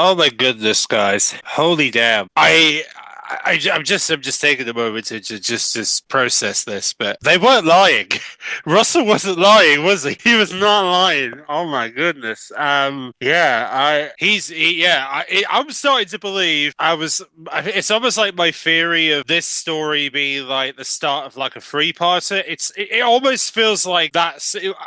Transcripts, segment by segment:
Oh my goodness, guys! Holy damn! I'm just taking a moment to process this, but they weren't lying. Russell wasn't lying, was he? He was not lying. Oh my goodness. Yeah, I'm starting to believe It's almost like my theory of this story being like the start of like a three-parter. It almost feels like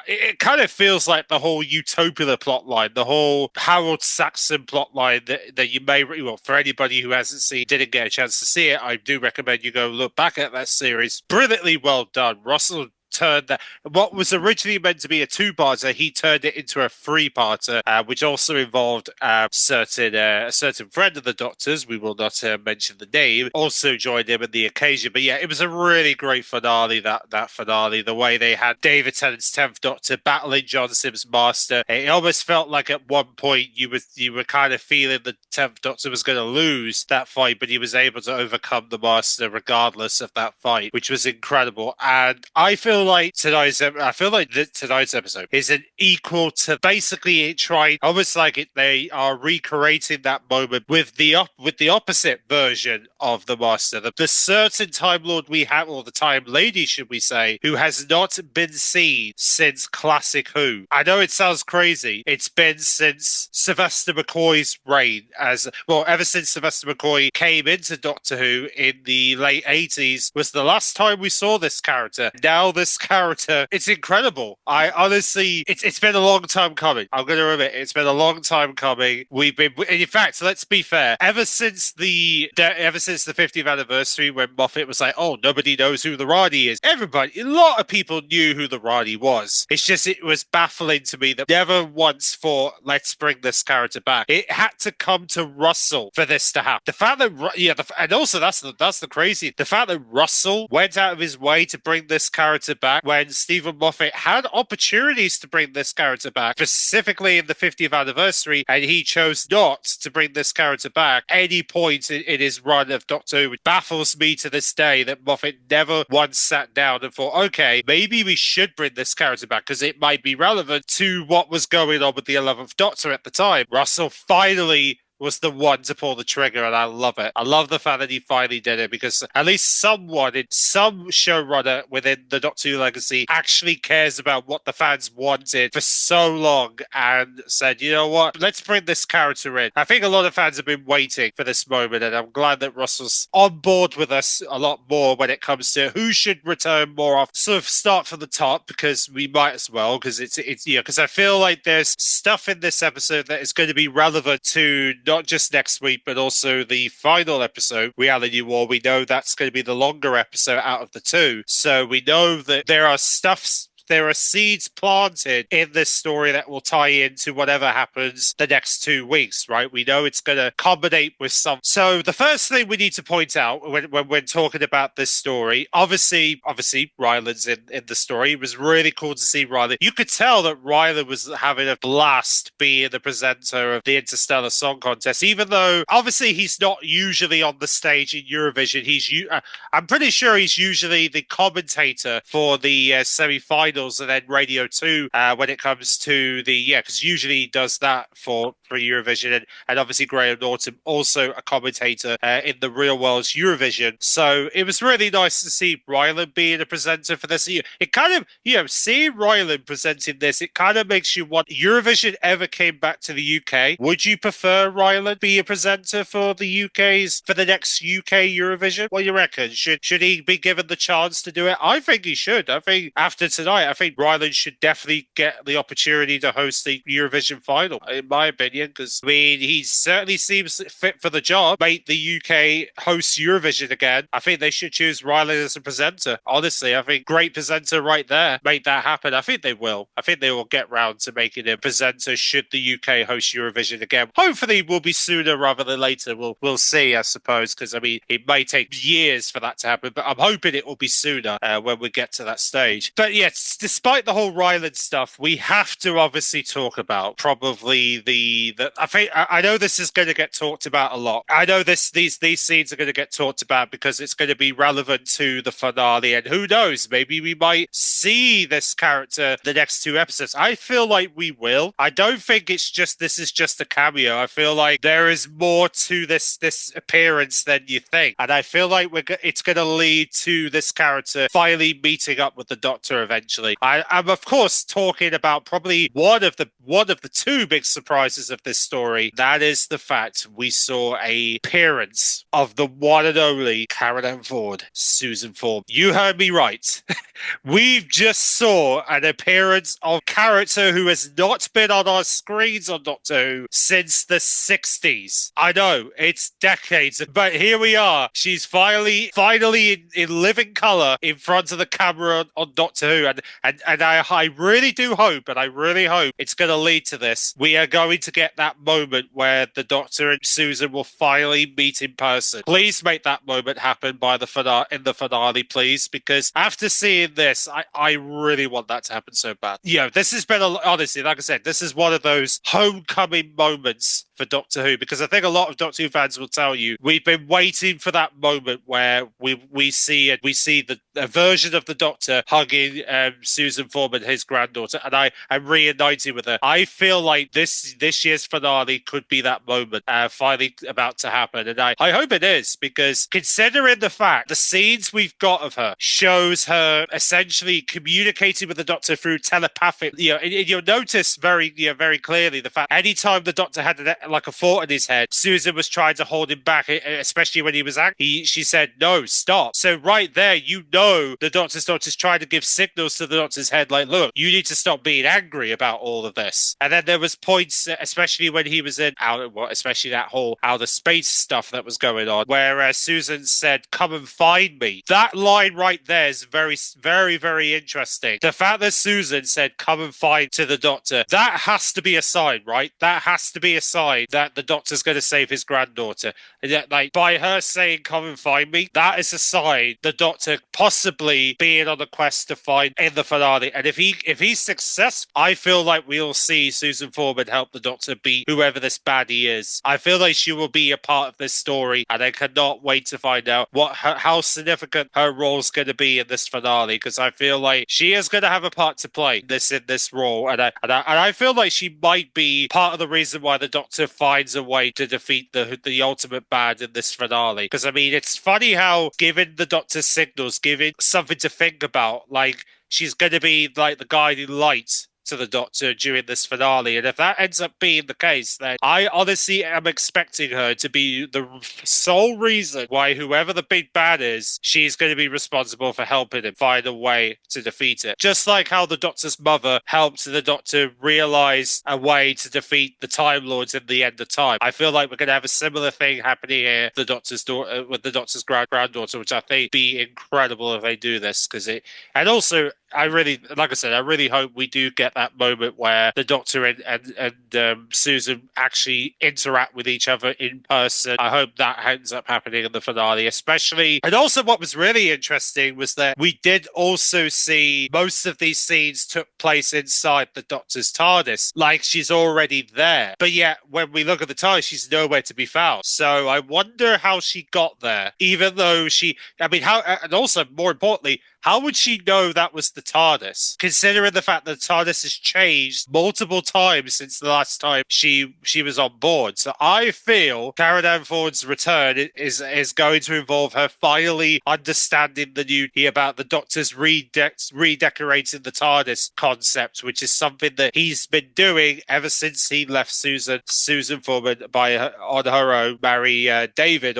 it kind of feels like the whole Utopia plot line, the whole Harold Saxon plot line that you may, well, for anybody who hasn't seen, didn't get a chance to see it, I do recommend you go look back at that series. Brilliantly well done. Russell turned that what was originally meant to be a two-parter, he turned it into a three-parter, which also involved a certain friend of the Doctor's. We will not mention the name. Also joined him in the occasion, but yeah, it was a really great finale. That finale, the way they had David Tennant's 10th Doctor battling John Simm's Master, it almost felt like at one point you were kind of feeling the 10th Doctor was going to lose that fight, but he was able to overcome the Master regardless of that fight, which was incredible. And I feel like tonight's episode is an equal to basically it trying almost like they are recreating that moment with the opposite version of the Master, the certain Time Lord we have, or the Time Lady, should we say, who has not been seen since Classic Who. I know it sounds crazy. It's been since Sylvester McCoy's reign, as well, ever since Sylvester McCoy came into Doctor Who in the late 80s was the last time we saw this character. Now this character, it's incredible. I honestly, it's been a long time coming. I'm going to admit, it's been a long time coming. In fact, let's be fair. Ever since the 50th anniversary, when Moffat was like, "Oh, nobody knows who the Rani is," a lot of people knew who the Rani was. It's just it was baffling to me that never once thought, "Let's bring this character back." It had to come to Russell for this to happen. The fact that, and also that's the crazy. The fact that Russell went out of his way to bring this character back when Stephen Moffat had opportunities to bring this character back, specifically in the 50th anniversary, and he chose not to bring this character back any point in his run of Doctor Who. It baffles me to this day that Moffat never once sat down and thought, okay, maybe we should bring this character back because it might be relevant to what was going on with the 11th Doctor at the time. Russell finally was the one to pull the trigger, and I love it. I love the fact that he finally did it because at least some showrunner within the Doctor Who legacy actually cares about what the fans wanted for so long and said, you know what, let's bring this character in. I think a lot of fans have been waiting for this moment, and I'm glad that Russell's on board with us a lot more when it comes to who should return more often. Sort of start from the top because we might as well, because because I feel like there's stuff in this episode that is going to be relevant to not just next week, but also the final episode, Reality War. We know that's going to be the longer episode out of the two. So we know that there are seeds planted in this story that will tie into whatever happens the next 2 weeks, right? We know it's going to combinate with some. So the first thing we need to point out when we're talking about this story, obviously, Ryland's in the story. It was really cool to see Ryland. You could tell that Ryland was having a blast being the presenter of the Interstellar Song Contest, even though obviously he's not usually on the stage in Eurovision. I'm pretty sure he's usually the commentator for the semi-final and then Radio 2 when it comes to because usually he does that for Eurovision, and obviously Graham Norton also a commentator in the real world's Eurovision. So it was really nice to see Ryland being a presenter for this. It kind of, seeing Ryland presenting this, it kind of makes you want, Eurovision ever came back to the UK, would you prefer Ryland be a presenter for the for the next UK Eurovision? What do you reckon? Should he be given the chance to do it? I think he should. I think after tonight, I think Ryland should definitely get the opportunity to host the Eurovision final, in my opinion, because, I mean, he certainly seems fit for the job. Make the UK host Eurovision again. I think they should choose Ryland as a presenter. Honestly, I think great presenter right there. Make that happen. I think they will. I think they will get round to making him presenter should the UK host Eurovision again. Hopefully, it will be sooner rather than later. We'll see, I suppose, because, I mean, it may take years for that to happen, but I'm hoping it will be sooner when we get to that stage. But yes, despite the whole Ryland stuff, we have to obviously talk about probably the that I know this is going to get talked about a lot. I know these scenes are going to get talked about because it's going to be relevant to the finale, and who knows, maybe we might see this character the next two episodes. I feel like we will. I don't think this is just a cameo. I feel like there is more to this appearance than you think, and I feel like it's going to lead to this character finally meeting up with the Doctor eventually. I'm of course talking about probably one of the two big surprises of this story. That is the fact we saw a appearance of the one and only Karen Ann Ford, Susan Form. You heard me right. We've just saw an appearance of character who has not been on our screens on Doctor Who since the 60s. I know, it's decades, but here we are. She's finally in living color in front of the camera on Doctor Who, and I really do hope, and I really hope it's going to lead to this. We are going to get that moment where the Doctor and Susan will finally meet in person. Please make that moment happen in the finale, please, because after seeing this, I really want that to happen so bad. This has been honestly, like I said, this is one of those homecoming moments for Doctor Who, because I think a lot of Doctor Who fans will tell you we've been waiting for that moment where we see a version of the Doctor hugging Susan Foreman, his granddaughter, and I'm reuniting with her. I feel like this year's finale could be that moment finally about to happen, and I hope it is, because considering the fact the scenes we've got of her shows her essentially communicating with the Doctor through telepathic, and you'll notice very clearly the fact anytime the Doctor had like a thought in his head, Susan was trying to hold him back, especially when he was angry. She said, "No, stop." So right there, the Doctor's trying to give signals to the Doctor's head, like, look, you need to stop being angry about all of this. And then there was points, especially when he was especially that whole outer space stuff that was going on, where Susan said, "Come and find me." That line right there is very, very, very interesting. The fact that Susan said, "Come and find" to the Doctor, that has to be a sign, right? That has to be a sign that the Doctor's going to save his granddaughter. Like, by her saying, "Come and find me," that is a sign the Doctor possibly being on the quest to find in the finale. And if he's successful, I feel like we'll see Susan Foreman help the Doctor beat whoever this baddie is. I feel like she will be a part of this story, and I cannot wait to find out how significant her role is going to be in this finale, because I feel like she is going to have a part to play in this role, and I feel like she might be part of the reason why the Doctor finds a way to defeat the ultimate bad in this finale. Because I mean, it's funny how, given the Doctor's signals, given something to think about, like, she's going to be like the guiding light to the Doctor during this finale. And if that ends up being the case, then I honestly am expecting her to be the sole reason why whoever the big bad is, she's going to be responsible for helping him find a way to defeat it. Just like how the Doctor's mother helped the Doctor realize a way to defeat the Time Lords in the end of time. I feel like we're going to have a similar thing happening here with the Doctor's granddaughter, which I think be incredible if they do this, and also, I really hope we do get that moment where the Doctor and Susan actually interact with each other in person. I hope that ends up happening in the finale, especially. And also, what was really interesting was that we did also see most of these scenes took place inside the Doctor's TARDIS, like she's already there. But yet, when we look at the TARDIS, she's nowhere to be found. So I wonder how she got there, even though and also, more importantly, how would she know that was the TARDIS? Considering the fact that the TARDIS has changed multiple times since the last time she was on board. So I feel Karen Ann Ford's return is going to involve her finally understanding about the Doctor's redecorating the TARDIS concept, which is something that he's been doing ever since he left Susan Foreman on her own, marry David,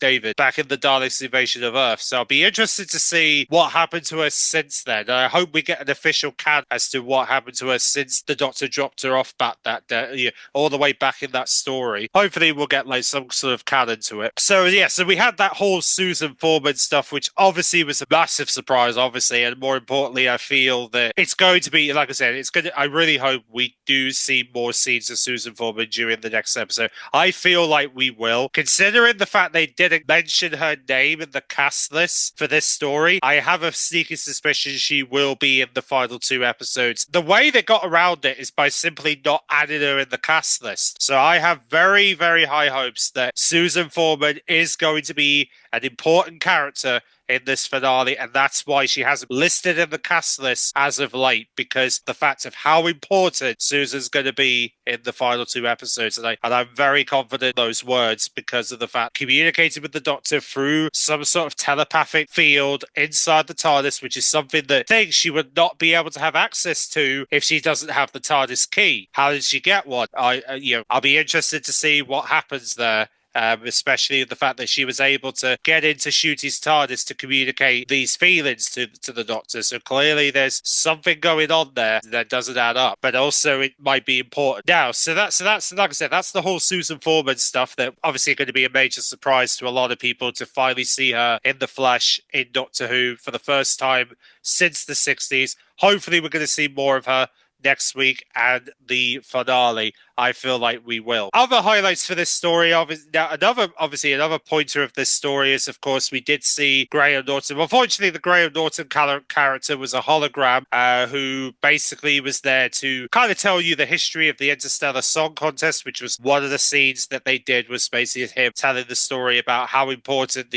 David, back in the Daleks' invasion of Earth. So I'll be interested to see what happened to her since then. I hope we get an official count as to what happened to her since the Doctor dropped her off back that day, all the way back in that story. Hopefully we'll get like some sort of canon to it. So we had that whole Susan Foreman stuff, which obviously was a massive surprise, obviously, and more importantly, I feel that it's going to be, like I said, I really hope we do see more scenes of Susan Foreman during the next episode. I feel like we will, considering the fact they didn't mention her name in the cast list for this story. I have a sneaky suspicion she will be in the final two episodes. The way they got around it is by simply not adding her in the cast list. So I have very, very high hopes that Susan Foreman is going to be an important character in this finale, and that's why she hasn't listed in the cast list as of late, because the fact of how important Susan's going to be in the final two episodes, and I'm very confident in those words because of the fact communicating with the Doctor through some sort of telepathic field inside the TARDIS, which is something that things she would not be able to have access to if she doesn't have the TARDIS key. How did she get one? I'll be interested to see what happens there. Especially the fact that she was able to get into Shooty's TARDIS to communicate these feelings to the Doctor. So clearly there's something going on there that doesn't add up, but also it might be important. Now, so that's like I said, that's the whole Susan Foreman stuff that obviously going to be a major surprise to a lot of people to finally see her in the flesh in Doctor Who for the first time since the 60s. Hopefully we're going to see more of her next week and the finale. I feel like we will. Other highlights for this story, obviously another pointer of this story is, of course, we did see Graham Norton. Unfortunately, the Graham Norton character was a hologram who basically was there to kind of tell you the history of the Interstellar Song Contest, which was one of the scenes that they did was basically him telling the story about how important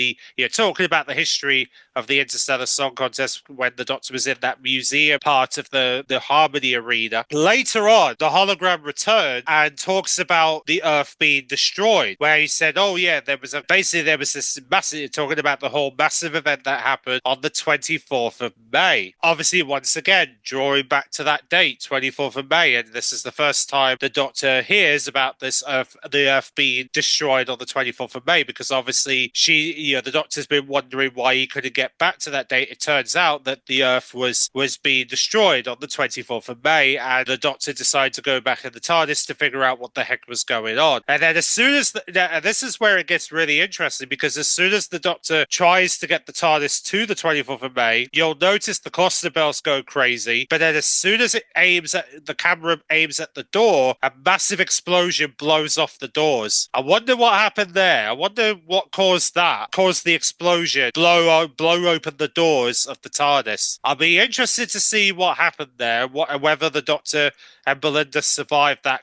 talking about the history of the Interstellar Song Contest when the Doctor was in that museum part of the Harmony Arena. Later on, the hologram returned and talks about the Earth being destroyed, where he said, oh yeah, there was this massive, talking about the whole massive event that happened on the 24th of May. Obviously, once again, drawing back to that date, 24th of May, and this is the first time the Doctor hears about the Earth being destroyed on the 24th of May, because obviously the Doctor's been wondering why he couldn't get back to that date. It turns out that the Earth was being destroyed on the 24th of May, and the Doctor decided to go back in the TARDIS to figure out what the heck was going on. And then as soon as and this is where it gets really interesting, because as soon as the Doctor tries to get the TARDIS to the 24th of May, you'll notice the cluster bells go crazy, but then as soon as the camera aims at the door, a massive explosion blows off the doors. I wonder what happened there. I wonder what caused the explosion blow open the doors of the TARDIS. I'll be interested to see what happened there, whether the Doctor and Belinda survived the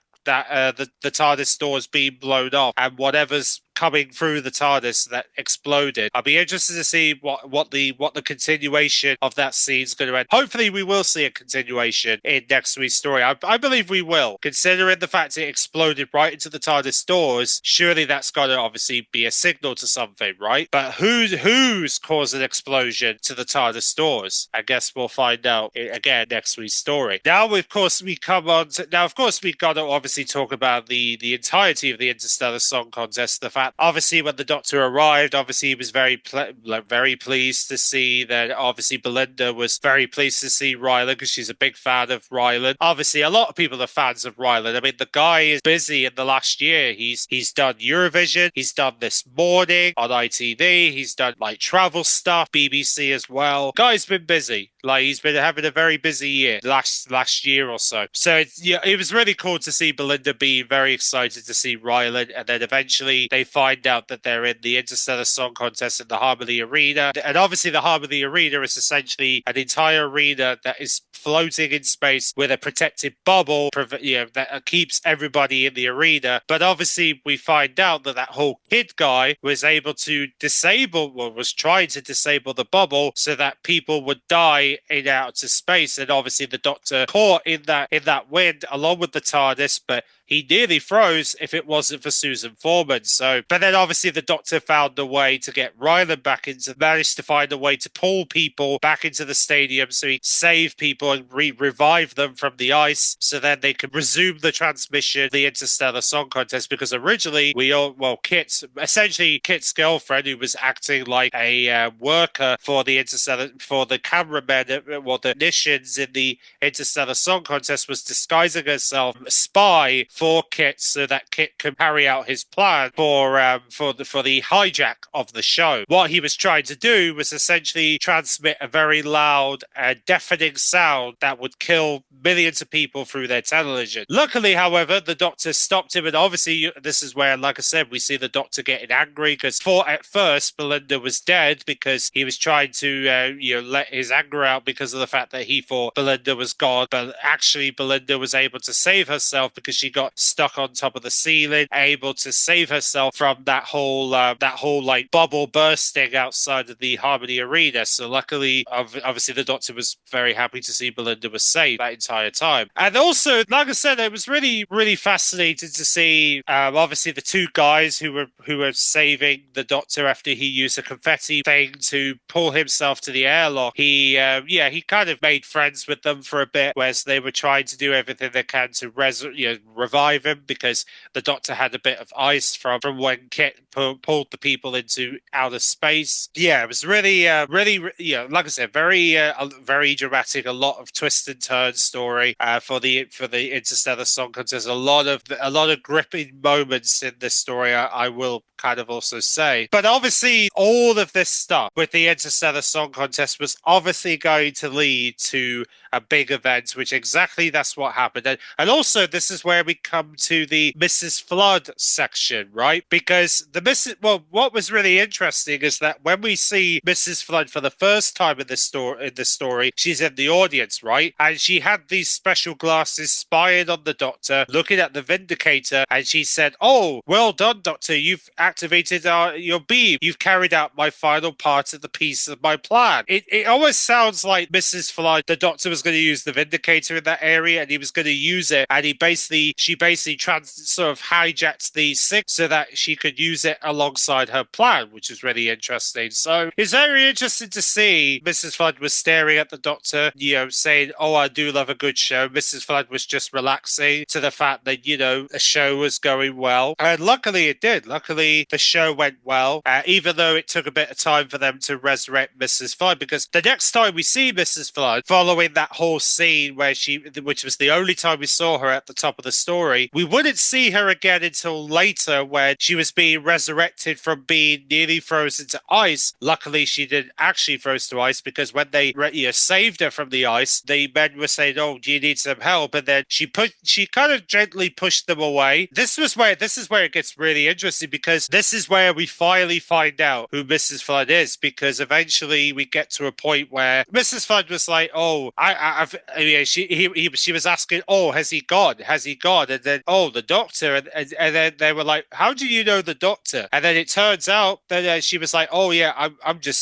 TARDIS doors being blown off and whatever's coming through the TARDIS that exploded. I'll be interested to see what the continuation of that scene is going to end. Hopefully we will see a continuation in next week's story. I believe we will. Considering the fact it exploded right into the TARDIS doors, surely that's got to obviously be a signal to something, right? But who's caused an explosion to the TARDIS doors? I guess we'll find out again next week's story. Now, of course, we got to obviously talk about the entirety of the Interstellar Song Contest. The fact, obviously, when the Doctor arrived, obviously he was very pleased to see that. Obviously, Belinda was very pleased to see Rylan because she's a big fan of Rylan. Obviously, a lot of people are fans of Rylan. I mean, the guy is busy in the last year. He's done Eurovision. He's done This Morning on ITV. He's done like travel stuff, BBC as well. Guy's been busy. Like, he's been having a very busy year last year or so. So it was really cool to see Belinda be very excited to see Rylan, and then eventually they find out that they're in the Interstellar Song Contest in the Harmony Arena. And obviously the Harmony Arena is essentially an entire arena that is floating in space with a protected bubble, that keeps everybody in the arena. But obviously we find out that whole kid guy was trying to disable the bubble so that people would die in outer space. And obviously the Doctor caught in that wind along with the TARDIS, but he nearly froze if it wasn't for Susan Foreman. But then obviously the Doctor found a way to get Rylan managed to find a way to pull people back into the stadium, so he saved people and revive them from the ice, so then they could resume the transmission of the Interstellar Song Contest, because originally Kit's girlfriend, who was acting like a worker for the cameramen, the technicians in the Interstellar Song Contest, was disguising herself spy for Kit so that Kit can carry out his plan for the hijack of the show. What he was trying to do was essentially transmit a very loud, deafening sound that would kill millions of people through their television. Luckily, however, the Doctor stopped him, and obviously this is where, like I said, we see the Doctor getting angry because at first Belinda was dead because he was trying to let his anger out because of the fact that he thought Belinda was gone, but actually Belinda was able to save herself because she got stuck on top of the ceiling, able to save herself from that whole like bubble bursting outside of the Harmony Arena. So luckily, obviously the Doctor was very happy to see Belinda was safe that entire time. And also, like I said, it was really, really fascinating to see obviously the two guys who were saving the Doctor after he used a confetti thing to pull himself to the airlock. He kind of made friends with them for a bit, whereas they were trying to do everything they can to revive him because the Doctor had a bit of ice from when Kit pulled the people into outer space. Yeah, it was really, like I said, very dramatic. A lot of twist and turn story for the Interstellar Song Contest. A lot of gripping moments in this story. I will kind of also say, but obviously all of this stuff with the Interstellar Song Contest was obviously going to lead to a big event, which exactly that's what happened. And also this is where we come to the Mrs. Flood section, right? Because what was really interesting is that when we see Mrs. Flood for the first time in this story, she's in the audience, right? And she had these special glasses spying on the Doctor, looking at the Vindicator, and she said, "Oh, well done, Doctor. You've activated your beam. You've carried out my final part of the piece of my plan." It almost sounds like Mrs. Flood, the Doctor was going to use the Vindicator in that area, and he was going to use it, and she basically sort of hijacked the six so that she could use it alongside her plan, which is really interesting. So it's very interesting to see Mrs. Flood was staring at the Doctor, saying, "Oh, I do love a good show." Mrs. Flood was just relaxing to the fact that, a show was going well. And luckily it did. Luckily the show went well, even though it took a bit of time for them to resurrect Mrs. Flood, because the next time we see Mrs. Flood, following that whole scene which was the only time we saw her at the top of the story, we wouldn't see her again until later when she was being resurrected from being nearly frozen to ice. Luckily, she didn't actually freeze to ice, because when they saved her from the ice, the men were saying, "Oh, do you need some help?" And then she kind of gently pushed them away. This is where it gets really interesting, because this is where we finally find out who Mrs. Flood is, because eventually we get to a point where Mrs. Flood was like, "Oh, she was asking, 'Oh, has he gone? Has he gone?' And then, 'Oh, the Doctor,' and then they were like, 'How do you know the Doctor?' And then it turns out that she was like, 'Oh yeah,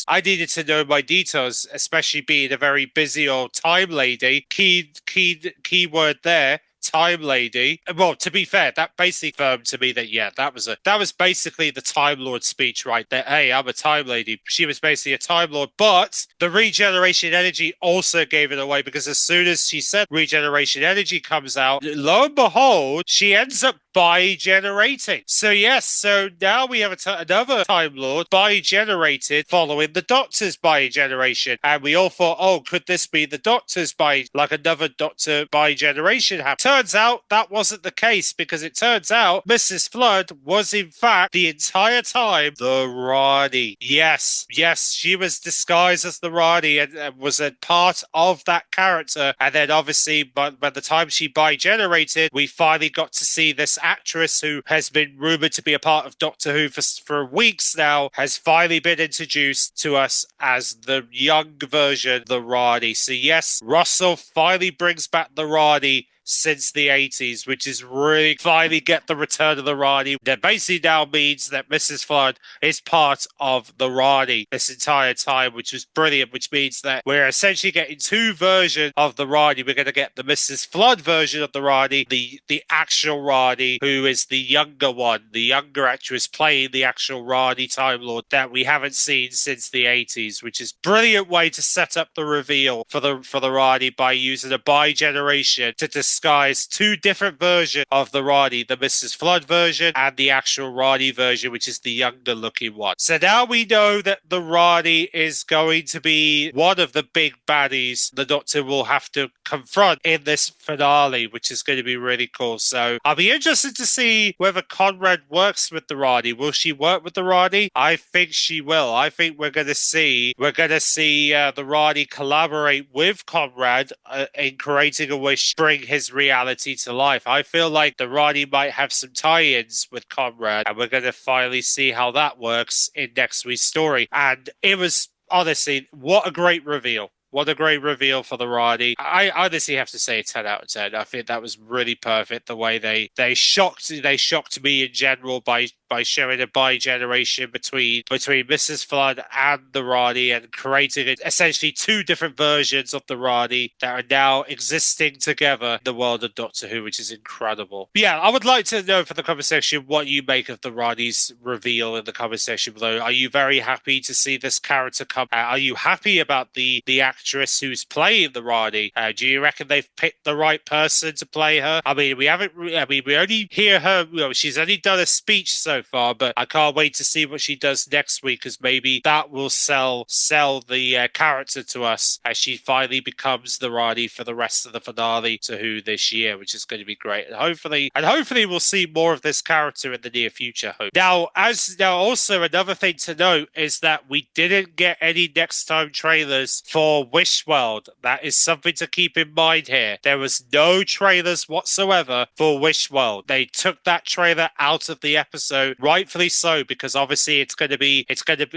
I needed to know my details, especially being a very busy old time lady.'" Key word there. Time lady. Well, to be fair, that basically confirmed to me that that was basically the Time Lord speech right there. Hey, I'm a time lady. She was basically a Time Lord, but the regeneration energy also gave it away, because as soon as she said regeneration energy comes out, lo and behold, she ends up bi-generating. So yes, so now we have another Time Lord bi-generated following the Doctor's bi-generation, and we all thought, "Oh, could this be the Doctor's another Doctor bi-generation happen?" Turns out that wasn't the case, because it turns out Mrs. Flood was in fact the entire time the Rani. Yes, she was disguised as the Rani and was a part of that character. And then obviously by the time she bi-generated, we finally got to see this actress who has been rumored to be a part of Doctor Who for weeks now, has finally been introduced to us as the young version, the Rani. So yes, Russell finally brings back the Rani since the 80s, which is really finally get the return of the Rani. That basically now means that Mrs. Flood is part of the Rani this entire time, which is brilliant, which means that we're essentially getting two versions of the Rani. We're going to get the Mrs. Flood version of the Rani, the actual Rani, who is the younger one, the younger actress playing the actual Rani Time Lord that we haven't seen since the 80s, which is brilliant way to set up the reveal for the Rani by using a bi-generation to disguise two different versions of the Roddy, the Mrs. Flood version and the actual Roddy version, which is the younger looking one. So now we know that the Roddy is going to be one of the big baddies the Doctor will have to confront in this finale, which is going to be really cool. So I'll be interested to see whether Conrad works with the Roddy. Will she work with the Roddy? I think she will. I think we're going to see the Roddy collaborate with Conrad in creating a wish, bring his reality to life. I feel like the Roddy might have some tie-ins with Conrad, and we're going to finally see how that works in next week's story. And it was honestly, what a great reveal. What a great reveal for the Roddy. I honestly have to say a 10 out of 10. I think that was really perfect the way they shocked me in general by showing a bi-generation between Mrs. Flood and the Roddy and creating essentially two different versions of the Roddy that are now existing together in the world of Doctor Who, which is incredible. But yeah, I would like to know for the comment section what you make of the Roddy's reveal in the comment section below. Are you very happy to see this character come out? Are you happy about the actress who's playing the Roddy? Do you reckon they've picked the right person to play her? I mean, we only hear her, she's only done a speech so far, but I can't wait to see what she does next week, because maybe that will sell the character to us as she finally becomes the Roddy for the rest of the finale to Who this year, which is going to be great. And hopefully we'll see more of this character in the near future. Now, also another thing to note is that we didn't get any next time trailers for Wishworld. That is something to keep in mind here. There was no trailers whatsoever for Wishworld. They took that trailer out of the episode, rightfully so, because obviously it's going to be,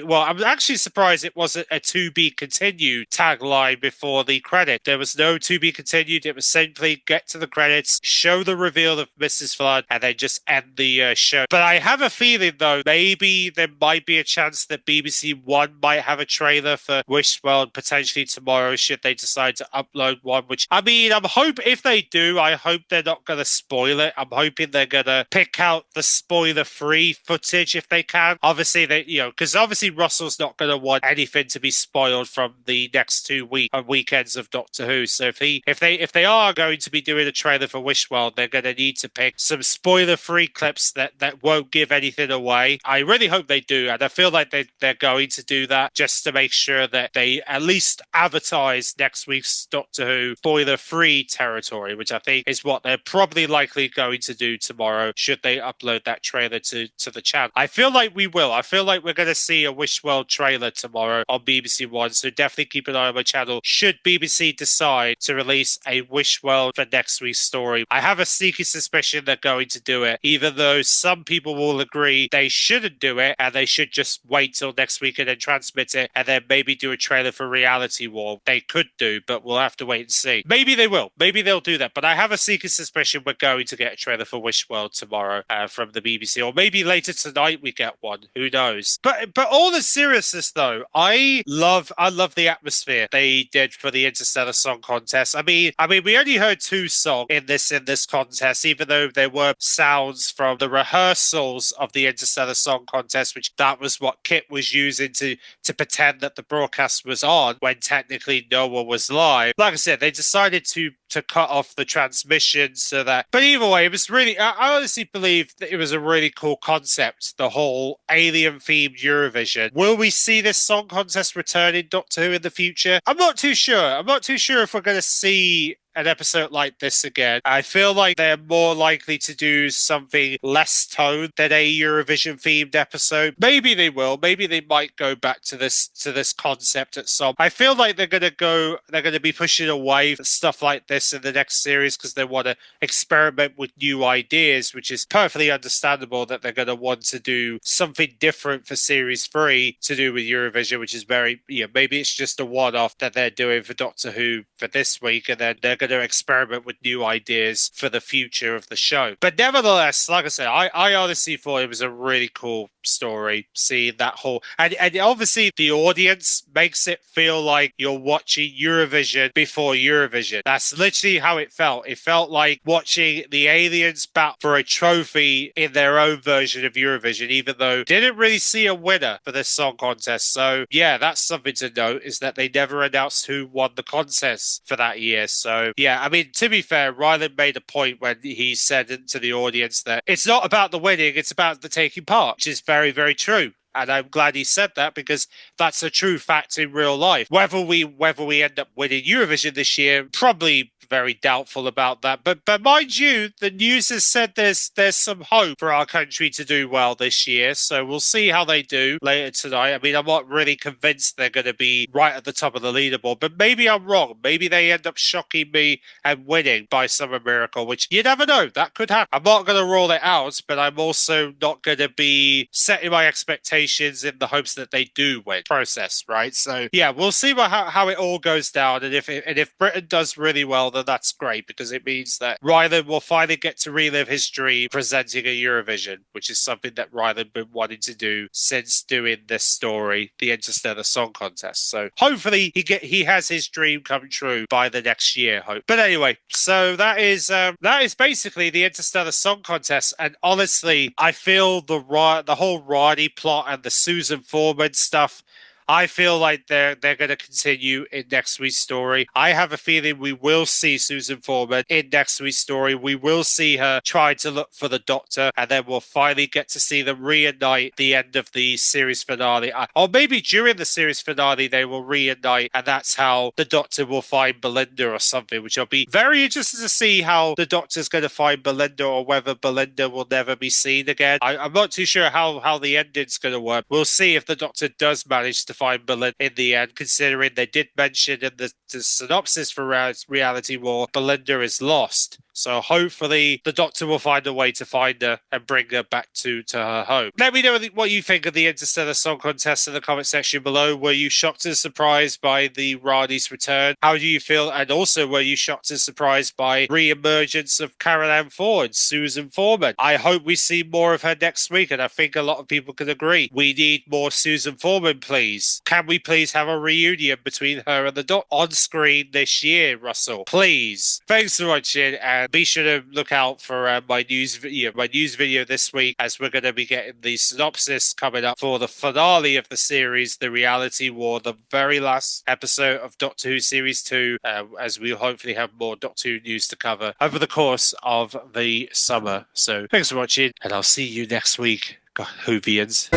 well, I'm actually surprised it wasn't a to be continued tagline before the credit. There was no to be continued. It was simply get to the credits, show the reveal of Mrs. Flood, and then just end the show. But I have a feeling, though, maybe there might be a chance that BBC One might have a trailer for Wishworld potentially tomorrow, should they decide to upload one, which, I mean, I'm hoping, if they do, I hope they're not going to spoil it. I'm hoping they're going to pick out the spoiler-free footage if they can. Obviously, because obviously Russell's not going to want anything to be spoiled from the next 2 weekends of Doctor Who. So if they are going to be doing a trailer for Wishworld, they're going to need to pick some spoiler-free clips that won't give anything away. I really hope they do, and I feel like they're going to do that just to make sure that they at least advertise next week's Doctor Who spoiler-free territory, which I think is what they're probably likely going to do tomorrow, should they upload that trailer to the channel. I feel like we will. I feel like we're going to see a Wishworld trailer tomorrow on BBC One, so definitely keep an eye on my channel should BBC decide to release a Wishworld for next week's story. I have a sneaky suspicion they're going to do it, even though some people will agree they shouldn't do it and they should just wait till next week and then transmit it and then maybe do a trailer for Reality War. They could do, but we'll have to wait and see. Maybe they will. Maybe they'll do that, but I have a sneaky suspicion we're going to get a trailer for Wishworld tomorrow from the BBC, or maybe later tonight we get one. Who knows? But all the seriousness, though, I love the atmosphere they did for the Interstellar Song Contest. I mean, we only heard 2 songs in this contest, even though there were sounds from the rehearsals of the Interstellar Song Contest, which that was what Kit was using to pretend that the broadcast was on when technically no one was live. Like I said, they decided to cut off the transmission so that, but either way, it was really, I honestly believe that it was a really cool concept, the whole alien themed Eurovision. Will we see this song contest return in Doctor Who in the future? I'm not too sure. I'm not too sure if we're going to see an episode like this again. I feel like they're more likely to do something less toned than a Eurovision themed episode. Maybe they will. Maybe they might go back to this concept at some. I feel like they're going to be pushing away from stuff like this in the next series because they want to experiment with new ideas, which is perfectly understandable that they're going to want to do something different for series 3 to do with Eurovision, which is very, maybe it's just a one-off that they're doing for Doctor Who for this week, and then they're going to experiment with new ideas for the future of the show. But nevertheless, like I said, I honestly thought it was a really cool story, seeing that whole, and obviously the audience makes it feel like you're watching Eurovision before Eurovision. That's literally how it felt. It felt like watching the aliens battle for a trophy in their own version of Eurovision, even though didn't really see a winner for this song contest. So yeah, that's something to note, is that they never announced who won the contest for that year. So So yeah, I mean, to be fair, Ryland made a point when he said to the audience that it's not about the winning, it's about the taking part, which is very, very true. And I'm glad he said that because that's a true fact in real life. Whether we end up winning Eurovision this year, probably very doubtful about that. But mind you, the news has said there's some hope for our country to do well this year. So we'll see how they do later tonight. I mean, I'm not really convinced they're going to be right at the top of the leaderboard, but maybe I'm wrong. Maybe they end up shocking me and winning by some miracle, which you never know. That could happen. I'm not going to rule it out, but I'm also not going to be setting my expectations in the hopes that they do win process, right? So yeah, we'll see how it all goes down, and if Britain does really well, then that's great because it means that Ryland will finally get to relive his dream presenting a Eurovision, which is something that Ryland been wanting to do since doing this story, the Interstellar Song Contest. So hopefully he has his dream come true by the next year. Hope. But anyway, so that is basically the Interstellar Song Contest, and honestly, I feel the whole Roddy plot and the Susan Foreman stuff, I feel like they're going to continue in next week's story. I have a feeling we will see Susan Foreman in next week's story. We will see her try to look for the Doctor, and then we'll finally get to see them reunite the end of the series finale. Or maybe during the series finale they will reunite, and that's how the Doctor will find Belinda or something, which I'll be very interested to see how the Doctor's going to find Belinda, or whether Belinda will never be seen again. I'm not too sure how the ending's going to work. We'll see if the Doctor does manage to find Belinda in the end, considering they did mention in the synopsis for Reality War, Belinda is lost. So hopefully the Doctor will find a way to find her and bring her back to her home. Let me know what you think of the Interstellar Song Contest in the comment section below. Were you shocked and surprised by the Rani's return? How do you feel? And also, were you shocked and surprised by re-emergence of Carol Ann Ford, Susan Foreman? I hope we see more of her next week, and I think a lot of people can agree. We need more Susan Foreman, please. Can we please have a reunion between her and the Doctor on screen this year, Russell? Please. Thanks for watching, and be sure to look out for my news video this week, as we're going to be getting the synopsis coming up for the finale of the series, The Reality War, the very last episode of Doctor Who Series 2, as we'll hopefully have more Doctor Who news to cover over the course of the summer. So thanks for watching, and I'll see you next week, Whovians.